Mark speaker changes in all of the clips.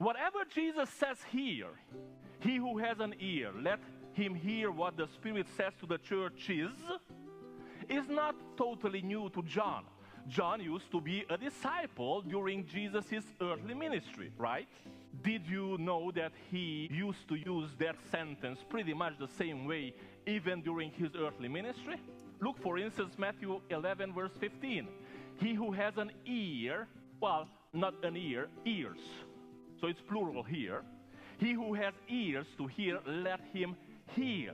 Speaker 1: Whatever Jesus says here, he who has an ear, let him hear what the Spirit says to the churches, is not totally new to John. John used to be a disciple during Jesus' earthly ministry, right? Did you know that he used to use that sentence pretty much the same way even during his earthly ministry? Look, for instance, Matthew 11, verse 15. He who has an ear, well, not an ear, ears. So it's plural here. He who has ears to hear, let him hear.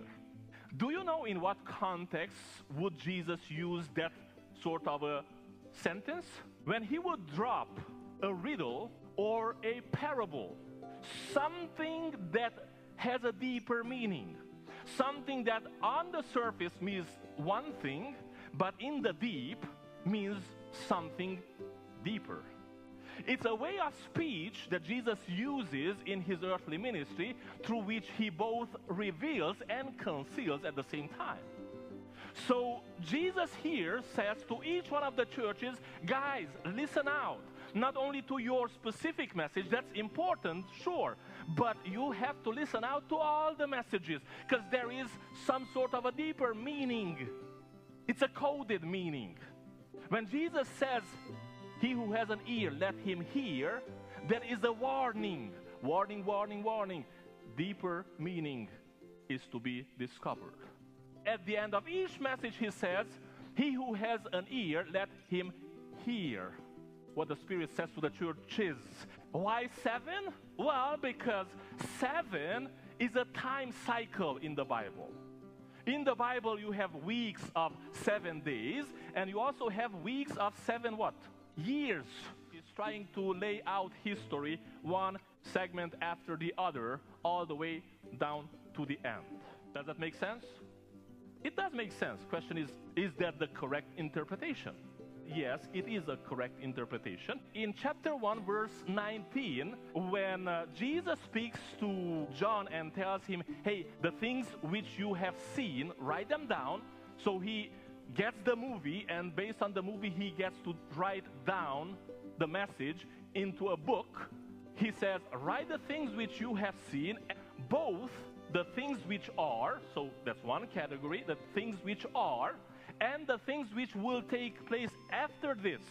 Speaker 1: Do you know in what context would Jesus use that sort of a sentence? When he would drop a riddle or a parable, something that has a deeper meaning, something that on the surface means one thing, but in the deep means something deeper. It's a way of speech that Jesus uses in his earthly ministry, through which he both reveals and conceals at the same time. So Jesus here says to each one of the churches, guys, listen out. Not only to your specific message, that's important, sure, but you have to listen out to all the messages, because there is some sort of a deeper meaning. It's a coded meaning. When Jesus says, he who has an ear, let him hear, there is a warning. Warning, warning, warning. Deeper meaning is to be discovered. At the end of each message he says, he who has an ear, let him hear what the Spirit says to the churches. Why 7? Well, because 7 is a time cycle in the Bible. In the Bible you have weeks of 7 days, and you also have weeks of 7 what? Years. He's trying to lay out history, one segment after the other, all the way down to the end. Does that make sense? It does make sense. Question is that the correct interpretation? Yes, it is a correct interpretation. In chapter 1, verse 19, when Jesus speaks to John and tells him, hey, the things which you have seen, write them down. So he gets the movie, and based on the movie he gets to write down the message into a book. He says, write the things which you have seen, both the things which are, so that's one category, the things which are, and the things which will take place after this.